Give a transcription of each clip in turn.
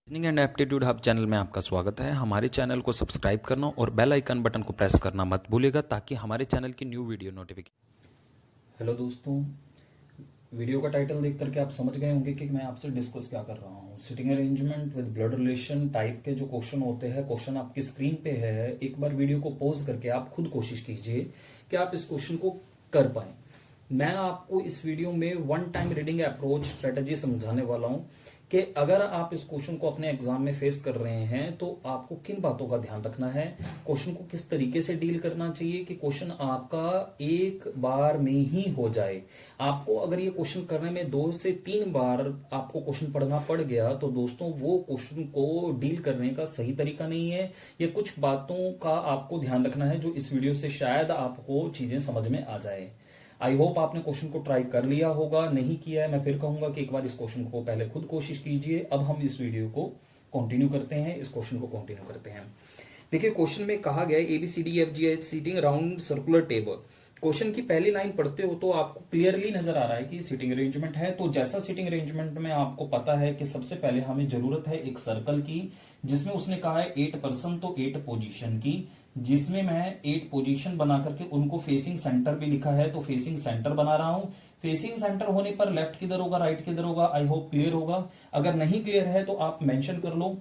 Reasoning and aptitude hub channel में आपका स्वागत है। हमारे चैनल को सब्सक्राइब करना और बेल आइकन बटन को प्रेस करना मत भूलिएगा ताकि हमारे चैनल की न्यू वीडियो नोटिफिकेशन। हेलो दोस्तों, वीडियो का टाइटल देख करके आप समझ गए होंगे कि मैं आपसे डिस्कस क्या कर रहा हूँ। Sitting arrangement with blood relation type के जो क्वेश्चन होते हैं, क्वेश्चन आपकी स्क्रीन पे है। एक बार वीडियो को पॉज करके आप खुद कोशिश कीजिए कि आप इस क्वेश्चन को कर पाए। मैं आपको इस वीडियो में one time reading approach strategy समझाने वाला हूं कि अगर आप इस क्वेश्चन को अपने एग्जाम में फेस कर रहे हैं तो आपको किन बातों का ध्यान रखना है, क्वेश्चन को किस तरीके से डील करना चाहिए कि क्वेश्चन आपका एक बार में ही हो जाए। आपको अगर ये क्वेश्चन करने में 2 से 3 बार आपको क्वेश्चन पढ़ना पड़ गया तो दोस्तों वो क्वेश्चन को डील करने का सही तरीका नहीं है। ये कुछ बातों का आपको ध्यान रखना है जो इस वीडियो से शायद आपको चीजें समझ में आ जाए। आई होप आपने क्वेश्चन को ट्राई कर लिया होगा। नहीं किया है, मैं फिर कहूंगा कि एक बार इस क्वेश्चन को पहले खुद कोशिश कीजिए। अब हम इस वीडियो को कंटिन्यू करते हैं, इस क्वेश्चन को कंटिन्यू करते हैं। देखिए, क्वेश्चन में कहा गया है ABCDEFGH sitting around circular table. Question की पहली लाइन पढ़ते हो तो आपको क्लियरली नजर आ रहा है कि सीटिंग अरेंजमेंट है। तो जैसा सीटिंग अरेंजमेंट में आपको पता है कि सबसे पहले हमें जरूरत है एक सर्कल की, जिसमें उसने कहा है 8 पर्सन तो 8 पोजीशन की, जिसमें मैं 8 पोजीशन बना करके उनको फेसिंग सेंटर भी लिखा है तो फेसिंग सेंटर बना रहा हूं। फेसिंग सेंटर होने पर लेफ्ट किधर होगा, राइट किधर होगा, आई होप क्लियर होगा। अगर नहीं क्लियर है तो आप मेंशन कर लो।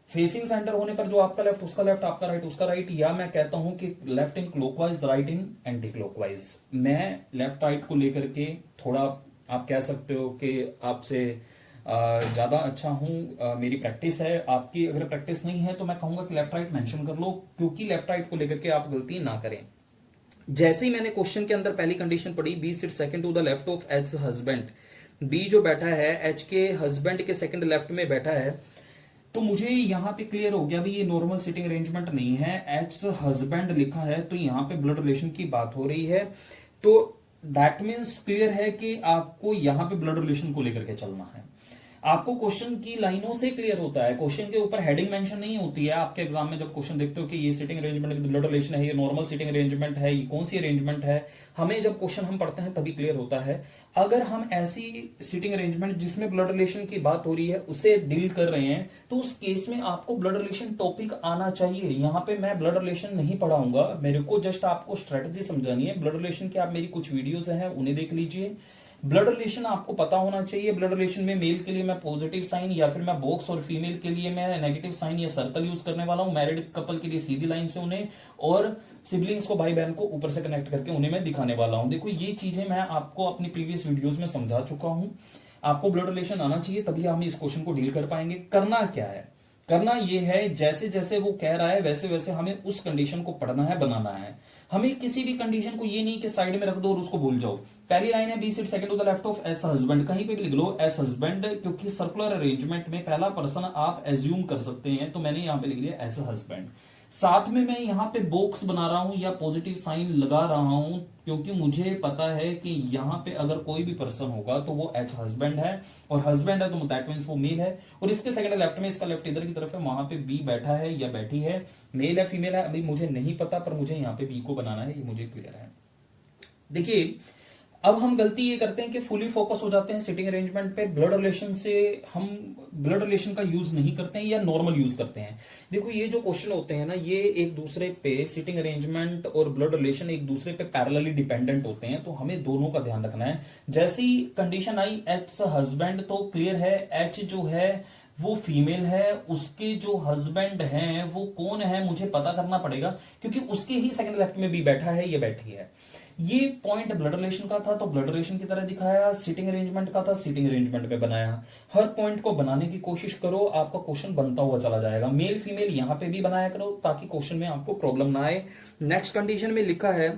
फेसिंग सेंटर होने पर जो आपका लेफ्ट उसका लेफ्ट, आपका राइट उसका राइट, या मैं कहता हूं कि left in clockwise, right in anti clockwise. मैं लेफ्ट राइट को लेकर के थोड़ा आप कह सकते हो कि आपसे ज्यादा अच्छा हूं, मेरी प्रैक्टिस है। आपकी अगर प्रैक्टिस नहीं है तो मैं कहूंगा कि लेफ्ट राइट मेंशन कर लो, क्योंकि लेफ्ट राइट को लेकर के आप गलती ना करें। जैसे ही मैंने क्वेश्चन के अंदर पहली कंडीशन पढ़ी, B sit second to the left of H husband, B जो बैठा है एच के हस्बैंड के सेकंड लेफ्ट में बैठा है, तो मुझे यहां पे क्लियर हो गया भी ये नॉर्मल सिटिंग अरेंजमेंट नहीं है। एच हस्बैंड लिखा है तो यहां पे ब्लड रिलेशन की बात हो रही है। तो दैट मीन्स क्लियर है कि आपको यहां पे ब्लड रिलेशन को लेकर के चलना है। आपको क्वेश्चन की लाइनों से क्लियर होता है, क्वेश्चन के ऊपर हेडिंग मेंशन नहीं होती है। आपके एग्जाम में जब क्वेश्चन देखते हो कि ये sitting arrangement with blood relation है, ये नॉर्मल सिटिंग अरेंजमेंट है, ये कौन सी अरेंजमेंट है, हमें जब क्वेश्चन हम पढ़ते हैं तभी क्लियर होता है। अगर हम ऐसी सिटिंग अरेंजमेंट जिसमें ब्लड रिलेशन की बात हो रही है उसे डील कर रहे हैं तो उस केस में आपको ब्लड रिलेशन टॉपिक आना चाहिए। यहां पे मैं ब्लड रिलेशन नहीं पढ़ाऊंगा, मेरे को जस्ट आपको स्ट्रेटजी समझानी है। ब्लड रिलेशन की आप मेरी कुछ वीडियोज हैं उन्हें देख लीजिए। ब्लड रिलेशन आपको पता होना चाहिए। ब्लड रिलेशन में मेल के लिए मैं पॉजिटिव साइन या फिर मैं बॉक्स, और फीमेल के लिए मैं नेगेटिव साइन या सर्कल यूज करने वाला हूं। मैरिड कपल के लिए सीधी लाइन से उन्हें, और सिबलिंग्स को, भाई बहन को ऊपर से कनेक्ट करके उन्हें मैं दिखाने वाला हूं। देखो, ये चीजें मैं आपको अपनी प्रीवियस वीडियोस में समझा चुका हूं। आपको ब्लड रिलेशन आना चाहिए तभी हम इस क्वेश्चन को डील कर पाएंगे। करना क्या है, करना यह है जैसे जैसे वो कह रहा है वैसे वैसे हमें उस कंडीशन को पढ़ना है, बनाना है। हमें किसी भी कंडीशन को ये नहीं कि साइड में रख दो और उसको भूल जाओ। पहली लाइन है B sit second to the left of S husband, कहीं पे भी लिख लो एस हस्बैंड, क्योंकि सर्कुलर अरेंजमेंट में पहला पर्सन आप एज्यूम कर सकते हैं, तो मैंने यहां पे लिख लिया एस हस्बैंड। साथ में मैं यहां पे बॉक्स बना रहा हूं या पॉजिटिव साइन लगा रहा हूं, क्योंकि मुझे पता है कि यहां पे अगर कोई भी पर्सन होगा तो वो एच हस्बैंड है, और हस्बैंड है तो दैट मींस वो मेल है। और इसके सेकंड लेफ्ट में, इसका लेफ्ट इधर की तरफ है, वहां पे बी बैठा है या बैठी है, मेल है फीमेल है अभी मुझे नहीं पता, पर मुझे यहां पे बी को बनाना है, ये मुझे क्लियर है। देखिए, अब हम गलती ये करते हैं कि फुली फोकस हो जाते हैं सिटिंग अरेंजमेंट पे, ब्लड रिलेशन से हम ब्लड रिलेशन का यूज नहीं करते हैं या नॉर्मल यूज करते हैं। देखो, ये जो क्वेश्चन होते हैं ना, ये एक दूसरे पे, सिटिंग अरेंजमेंट और ब्लड रिलेशन एक दूसरे पे पैरेलली डिपेंडेंट होते हैं, तो हमें दोनों का ध्यान रखना है। जैसी कंडीशन आई एच हस्बैंड, तो क्लियर है एच जो है वो फीमेल है, उसके जो हस्बैंड हैं वो कौन है मुझे पता करना पड़ेगा, क्योंकि उसके ही सेकंड लेफ्ट में भी बैठा है, ये बैठी है। ये पॉइंट ब्लड रिलेशन का था तो ब्लड रिलेशन की तरह दिखाया, सिटिंग अरेंजमेंट का था सिटिंग अरेंजमेंट पे बनाया। हर पॉइंट को बनाने की कोशिश करो, आपका क्वेश्चन बनता हुआ चला जाएगा। मेल फीमेल यहां पे भी बनाया करो ताकि क्वेश्चन में आपको प्रॉब्लम ना आए। नेक्स्ट कंडीशन में लिखा है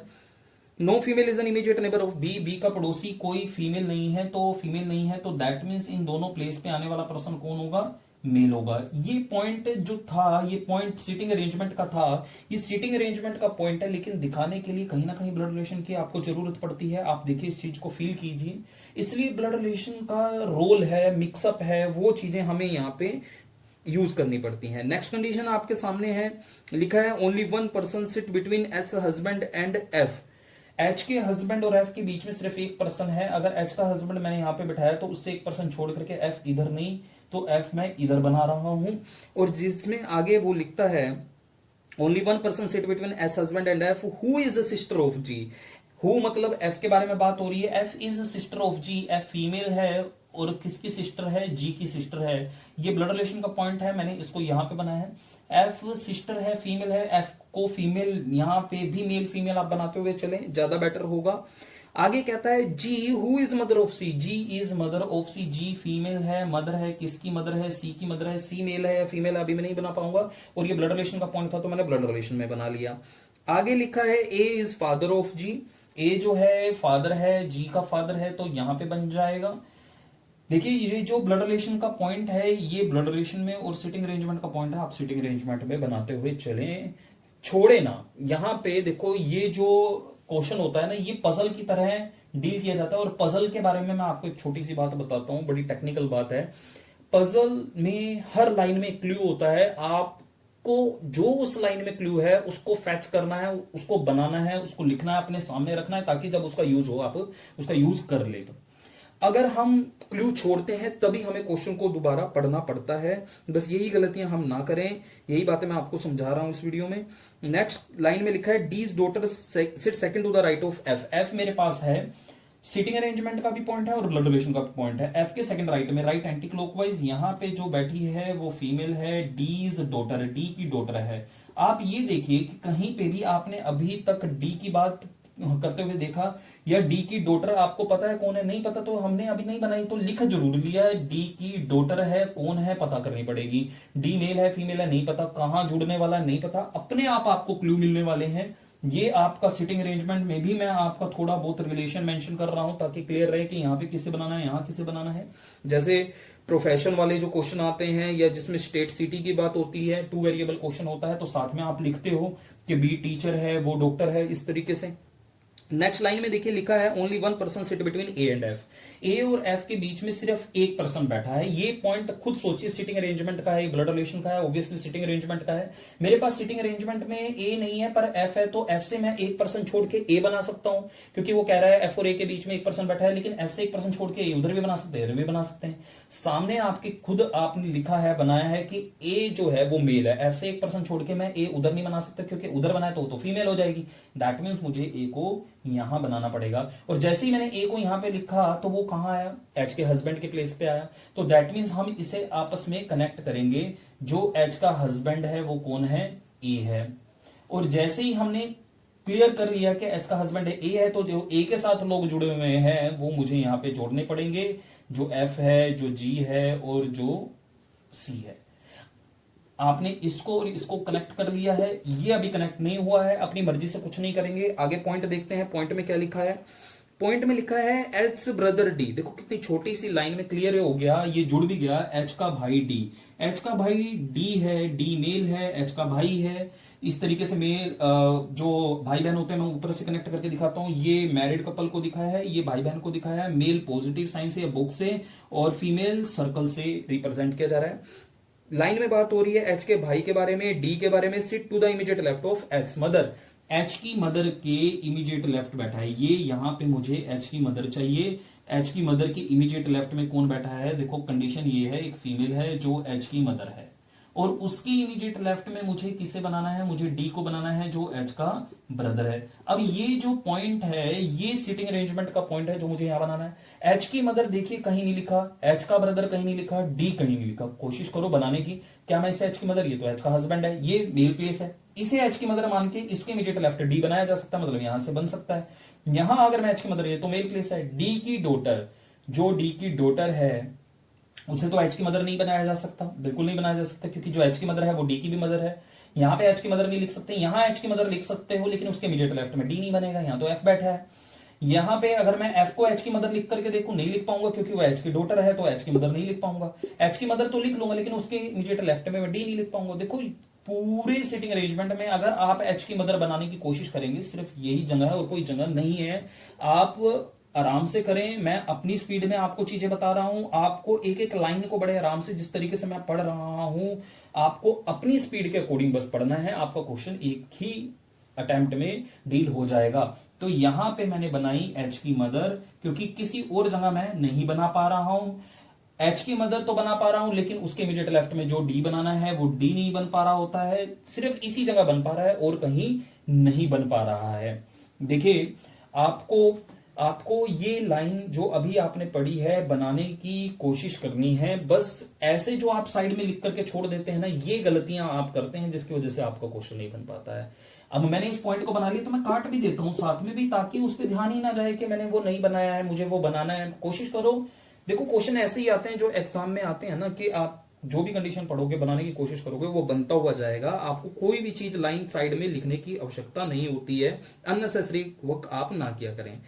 no female is an immediate neighbour of B, B का पड़ोसी कोई फीमेल नहीं है, तो फीमेल नहीं है तो दैट मीन्स इन दोनों प्लेस पे आने वाला पर्सन कौन होगा, मेल होगा। ये पॉइंट जो था, ये पॉइंट सिटिंग अरेंजमेंट का था, ये सिटिंग अरेंजमेंट का पॉइंट है, लेकिन दिखाने के लिए कहीं ना कहीं ब्लड रिलेशन की आपको जरूरत पड़ती है। आप देखिए, इस चीज को फील कीजिए, इसलिए ब्लड रिलेशन का रोल है, मिक्सअप है, वो चीजें हमें यहाँ पे यूज करनी पड़ती हैं। नेक्स्ट कंडीशन आपके सामने है, लिखा है only one person sit between H husband and F. H के हस्बैंड और एफ के बीच में सिर्फ एक पर्सन है। अगर एच का हस्बैंड मैंने यहां पे बिठाया तो उससे एक पर्सन छोड़ करके एफ इधर नहीं, तो एफ मैं इधर बना रहा हूं। और जिसमें आगे वो लिखता है only one person sit between S husband and F who is the sister of G. Who मतलब एफ के बारे में बात हो रही है, F is sister of G, F female है और किसकी सिस्टर है, जी की सिस्टर है। ये ब्लड रिलेशन का पॉइंट है, मैंने इसको यहां पे बनाया है। एफ सिस्टर है, फीमेल है, एफ को फीमेल यहां पे भी मेल फीमेल आप बनाते हुए चले, ज्यादा बेटर होगा। आगे कहता है G who is mother of C, G is mother of C, G female है, मदर है, किसकी मदर है, सी की मदर है, सी मेल है या फीमेल अभी मैं नहीं बना पाऊंगा, और ये ब्लड रिलेशन का पॉइंट था तो मैंने ब्लड रिलेशन में बना लिया। आगे लिखा है ए इज फादर ऑफ जी, ए जो है फादर है, जी का फादर है, तो यहां पे बन जाएगा। देखिए ये जो ब्लड रिलेशन का पॉइंट है ये ब्लड रिलेशन में और सिटिंग अरेंजमेंट का पॉइंट है, आप सिटिंग अरेंजमेंट में बनाते हुए चलें, छोड़े ना। यहां पे देखो ये जो क्वेश्चन होता है ना ये पजल की तरह डील किया जाता है, और पजल के बारे में मैं आपको एक छोटी सी बात बताता हूं, बड़ी टेक्निकल बात है। पजल में हर लाइन में क्लू होता है, आपको जो उस लाइन में क्लू है उसको फैच करना है, उसको बनाना है, उसको लिखना है, अपने सामने रखना है, ताकि जब उसका यूज हो आप उसका यूज कर ले। अगर हम क्लू छोड़ते हैं तभी हमें क्वेश्चन को दोबारा पढ़ना पड़ता है, बस यही गलतियां हम ना करें, यही बातें मैं आपको समझा रहा हूं इस वीडियो में। नेक्स्ट लाइन में लिखा है D's daughter sit second to the right of F, F मेरे पास है, सीटिंग अरेंजमेंट का भी पॉइंट है और ब्लड रिलेशन का भी पॉइंट है। एफ के सेकंड राइट में, राइट एंटी क्लॉकवाइज, यहां पे जो बैठी है वो फीमेल है, डीज डॉटर, डी की डॉटर है। आप ये देखिए कि कहीं पे भी आपने अभी तक डी की बात करते हुए देखा, या डी की डॉटर आपको पता है कौन है, नहीं पता तो हमने अभी नहीं बनाई, तो लिख जरूर लिया है डी की डॉटर है, कौन है पता करनी पड़ेगी, डी मेल है फीमेल है नहीं पता, कहां जुड़ने वाला है नहीं पता, अपने आप आपको क्लू मिलने वाले हैं। ये आपका सिटिंग अरेंजमेंट में भी मैं आपका थोड़ा बहुत रिलेशन मेंशन कर रहा हूं ताकि क्लियर रहे कि यहां पे किसे बनाना है, यहां किसे बनाना है। जैसे प्रोफेशन वाले जो क्वेश्चन आते हैं या जिसमें स्टेट सिटी की बात होती है, 2 वेरिएबल क्वेश्चन होता है, तो साथ में आप लिखते हो कि बी टीचर है, वो डॉक्टर है, इस तरीके से। नेक्स्ट लाइन में देखिए लिखा है only one person sit between A and F, A और एफ के बीच में सिर्फ एक पर्सन बैठा है। ये पॉइंट खुद सोचिए, सिटिंग अरेंजमेंट का है, ब्लड रिलेशन का है, ऑब्वियसली सिटिंग अरेंजमेंट का है। मेरे पास सिटिंग अरेंजमेंट में ए नहीं है पर एफ है, तो एफ से मैं एक पर्सन छोड़ के ए बना सकता हूं, क्योंकि वो कह रहा है एफ और ए के बीच में एक पर्सन बैठा है, लेकिन एफ से एक पर्सन छोड़ के ए उधर भी बना सकते हैं, इधर भी बना सकते हैं। सामने आपके खुद आपने लिखा है, बनाया है कि ए जो है वो मेल है, एफ से एक पर्सन छोड़ के मैं ए उधर नहीं बना सकता, क्योंकि उधर बनाए तो फीमेल हो जाएगी। दैट मीन्स मुझे ए को यहां बनाना पड़ेगा, और जैसे ही मैंने ए को यहां पे लिखा तो वो कहां आया, एच के हस्बैंड के प्लेस पे आया। तो दैट मीन्स हम इसे आपस में कनेक्ट करेंगे, जो एच का हस्बैंड है वो कौन है, ए है। और जैसे ही हमने क्लियर कर लिया कि एच का हस्बैंड ए है, तो जो ए के साथ लोग जुड़े हुए हैं वो मुझे यहां पे जोड़ने पड़ेंगे, जो एफ है, जो जी है और जो सी है। आपने इसको और इसको कनेक्ट कर लिया है, ये अभी कनेक्ट नहीं हुआ है, अपनी मर्जी से कुछ नहीं करेंगे। आगे पॉइंट देखते हैं, पॉइंट में क्या लिखा है। पॉइंट में लिखा है एच ब्रदर डी, देखो कितनी छोटी सी लाइन में क्लियर हो गया, ये जुड़ भी गया, एच का भाई डी, एच का भाई डी है, डी मेल है, एच का भाई है। इस तरीके से मेल जो भाई बहन होते हैं मैं ऊपर से कनेक्ट करके दिखाता हूं, ये मैरिड कपल को दिखाया है, ये भाई बहन को दिखाया है, मेल पॉजिटिव साइन से या बुक से और फीमेल सर्कल से रिप्रेजेंट किया जा रहा है। लाइन में बात हो रही है एच के भाई के बारे में, डी के बारे में, sit to the immediate left of H mother, H की मदर के इमीडिएट लेफ्ट बैठा है, ये यहां पे मुझे एच की मदर चाहिए। एच की मदर के इमीडिएट लेफ्ट में कौन बैठा है, देखो कंडीशन ये है, एक फीमेल है जो एच की मदर है, और उसकी इमीडिएट लेफ्ट में मुझे किसे बनाना है, मुझे डी को बनाना है जो एच का ब्रदर है। अब ये जो पॉइंट है ये सिटिंग अरेंजमेंट का पॉइंट है जो मुझे यहां बनाना है। एच की मदर देखिए कहीं नहीं लिखा, एच का ब्रदर कहीं नहीं लिखा, डी कहीं नहीं लिखा, कोशिश करो बनाने की। क्या मैं इसे एच की मदर, ये तो एच का हस्बैंड है, ये मेल प्लेस है, इसे एच की मदर मान के इसके इमीडिएट लेफ्ट डी बनाया जा सकता है, मतलब यहां से बन सकता है। यहां अगर मैं एच की मदर, ये तो मेल प्लेस है, डी की डॉटर, जो डी की डॉटर है उसे तो एच की मदर नहीं बनाया जा सकता, बिल्कुल नहीं बनाया जा सकता, क्योंकि जो एच की मदर है वो डी की भी मदर है। यहां पे एच की मदर नहीं लिख सकते, यहां एच की मदर लिख सकते हो, लेकिन उसके इमीडिएट लेफ्ट में डी नहीं बनेगा, यहां तो एफ बैठा है। यहां पे अगर मैं एफ को एच की मदर लिख करके देखूं, नहीं लिख पाऊंगा, क्योंकि वो एच की डॉटर है, तो एच की मदर नहीं लिख पाऊंगा। एच की मदर तो लिख लूंगा, लेकिन उसके इमीडिएट लेफ्ट में मैं डी नहीं लिख पाऊंगा। देखो पूरे सिटिंग अरेंजमेंट में अगर आप एच की मदर बनाने की कोशिश करेंगे, सिर्फ यही जगह है और कोई जगह नहीं है। आप आराम से करें, मैं अपनी स्पीड में आपको चीजें बता रहा हूं, आपको एक एक लाइन को बड़े आराम से, जिस तरीके से मैं पढ़ रहा हूं, आपको अपनी स्पीड के अकॉर्डिंग बस पढ़ना है, आपका क्वेश्चन एक ही अटेम्प्ट में डील हो जाएगा। तो यहां पे मैंने बनाई एच की मदर, क्योंकि किसी और जगह मैं नहीं बना पा रहा हूं। एच की मदर तो बना पा रहा हूं, लेकिन उसके इमीडिएट लेफ्ट में जो डी बनाना है वो डी नहीं बन पा रहा होता है, सिर्फ इसी जगह बन पा रहा है और कहीं नहीं बन पा रहा है। देखिए, आपको आपको ये लाइन जो अभी आपने पढ़ी है बनाने की कोशिश करनी है। बस ऐसे जो आप साइड में लिख करके छोड़ देते हैं ना, ये गलतियां आप करते हैं जिसकी वजह से आपका क्वेश्चन नहीं बन पाता है। अब मैंने इस पॉइंट को बना लिया तो मैं काट भी देता हूं साथ में भी, ताकि उस पर ध्यान ही ना जाए कि मैंने वो नहीं बनाया है, मुझे वो बनाना है। कोशिश करो, देखो क्वेश्चन ऐसे ही आते हैं जो एग्जाम में आते हैं ना, कि आप जो भी कंडीशन पढ़ोगे बनाने की कोशिश करोगे वो बनता हुआ जाएगा। आपको कोई भी चीज लाइन साइड में लिखने की आवश्यकता नहीं होती है, अननेसेसरी वर्क आप ना किया करें।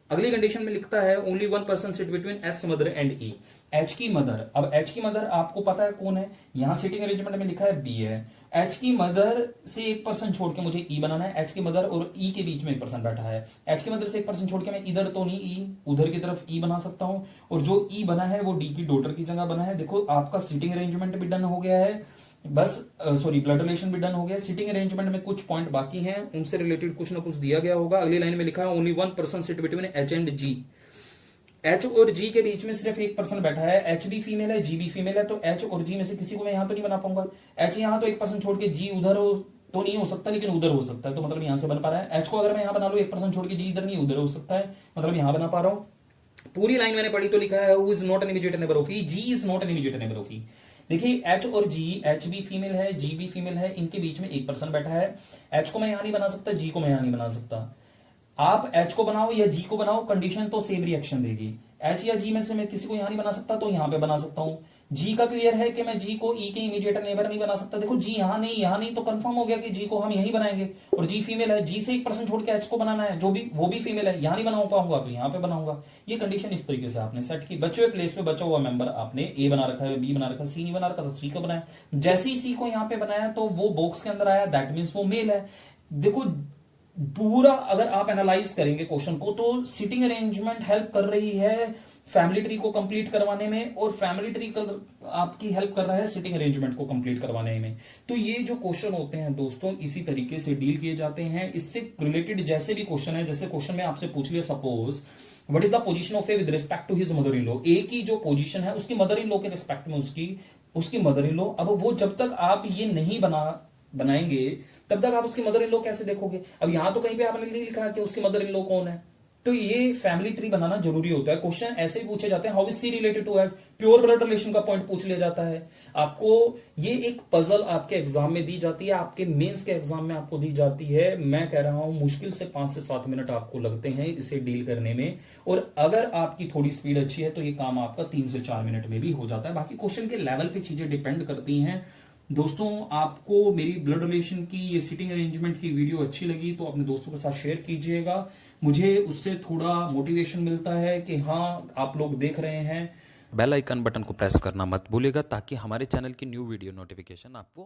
अगली कंडीशन में लिखता है only one person sit between H mother and E. H की मदर, अब एच की मदर आपको पता है कौन है, यहां सिटिंग अरेंजमेंट में लिखा है बी है। एच की मदर से एक पर्सन छोड़ के मुझे ई बनाना है। एच की मदर और ई के बीच में एक पर्सन बैठा है। एच की मदर से एक पर्सन छोड़ के मैं इधर तो नहीं ई, उधर की तरफ ई बना सकता हूं, और जो ई बना है वो डी की डॉटर की जगह बना है। देखो आपका सिटिंग अरेंजमेंट भी डन हो गया है, बस सॉरी ब्लड रिलेशन भी डन हो गया। सिटिंग अरेंजमेंट में कुछ पॉइंट बाकी हैं, उनसे रिलेटेड कुछ ना कुछ दिया गया होगा। अगली लाइन में लिखा है only one person sit between H and G. H और जी के बीच में सिर्फ एक पर्सन बैठा है। एच भी फीमेल है, जी भी फीमेल है, तो एच और जी में से किसी को मैं यहां तो नहीं बना पाऊंगा। एच यहां तो एक पर्सन छोड़ के जी उधर हो तो नहीं हो सकता, लेकिन उधर हो सकता है, तो मतलब यहां से बन पा रहा है। एच को अगर मैं यहां बना लू, एक पर्सन छोड़ के जी इधर नहीं उधर हो सकता है, मतलब यहां बना पा रहा हूं। पूरी लाइन मैंने पढ़ी तो लिखा है who is not an immediate neighbour of E, G is not an immediate neighbour of E. देखिए एच और जी, एच भी फीमेल है, जी भी फीमेल है, इनके बीच में एक पर्सन बैठा है। एच को मैं यहां नहीं बना सकता, जी को मैं यहां नहीं बना सकता। आप एच को बनाओ या जी को बनाओ, कंडीशन तो सेम रिएक्शन देगी। एच या जी में से मैं किसी को यहां नहीं बना सकता, तो यहां पे बना सकता हूं। जी का क्लियर है कि मैं जी को ई के इमीडिएट नेबर नहीं बना सकता। देखो जी यहां नहीं, तो कंफर्म हो गया कि जी को हम यहीं बनाएंगे, और जी फीमेल है, जी से एक पर्सन छोड़ के एच को बनाना है, जो भी वो भी फीमेल है, यहां नहीं बना पाऊंगा तो यहां पे बनाऊंगा। ये कंडीशन इस तरीके से आपने सेट की। बचे हुए प्लेस पे बचा हुआ मेंबर आपने ए बना रखा है, बी बना रखा है, सी नहीं बना रखा तो सी को बनाया। जैसे ही सी को यहां पे बनाया तो वो बॉक्स के अंदर आया, दैट मीन्स वो मेल है। देखो पूरा अगर आप एनालाइज करेंगे क्वेश्चन को, तो सिटिंग अरेंजमेंट हेल्प कर रही है फैमिली ट्री को कंप्लीट करवाने में, और फैमिली ट्री आपकी हेल्प कर रहा है सिटिंग अरेंजमेंट को कंप्लीट करवाने में। तो ये जो क्वेश्चन होते हैं दोस्तों, इसी तरीके से डील किए जाते हैं। इससे रिलेटेड जैसे भी क्वेश्चन है, जैसे क्वेश्चन में आपसे पूछ लिया suppose what is the position of A with respect to his mother in law, A की जो पोजीशन है उसकी मदर इन लॉ के रिस्पेक्ट में उसकी मदर इन लॉ। अब वो जब तक आप ये नहीं बनाएंगे तब तक आप उसकी मदर इन लॉ कैसे देखोगे। अब यहां तो कहीं पे आपने नहीं लिखा कि उसकी मदर इन लॉ कौन है, तो ये फैमिली ट्री बनाना जरूरी होता है। क्वेश्चन ऐसे भी पूछे जाते हैं, how is C related to F, pure blood relation का पॉइंट पूछ लिया जाता है। आपको ये एक पजल आपके एग्जाम में दी जाती है, आपके मेंस के एग्जाम में आपको दी जाती है। मैं कह रहा हूं मुश्किल से 5 से 7 मिनट आपको लगते हैं इसे डील करने में, और अगर आपकी थोड़ी स्पीड अच्छी है तो ये काम आपका 3 से 4 मिनट में भी हो जाता है। बाकी क्वेश्चन के लेवल पे चीजें डिपेंड करती हैं। दोस्तों आपको मेरी ब्लड रिलेशन की ये सिटिंग अरेंजमेंट की वीडियो अच्छी लगी तो अपने दोस्तों के साथ शेयर कीजिएगा। मुझे उससे थोड़ा मोटिवेशन मिलता है कि हाँ आप लोग देख रहे हैं। बेल आइकन बटन को प्रेस करना मत भूलिएगा ताकि हमारे चैनल की न्यू वीडियो नोटिफिकेशन आपको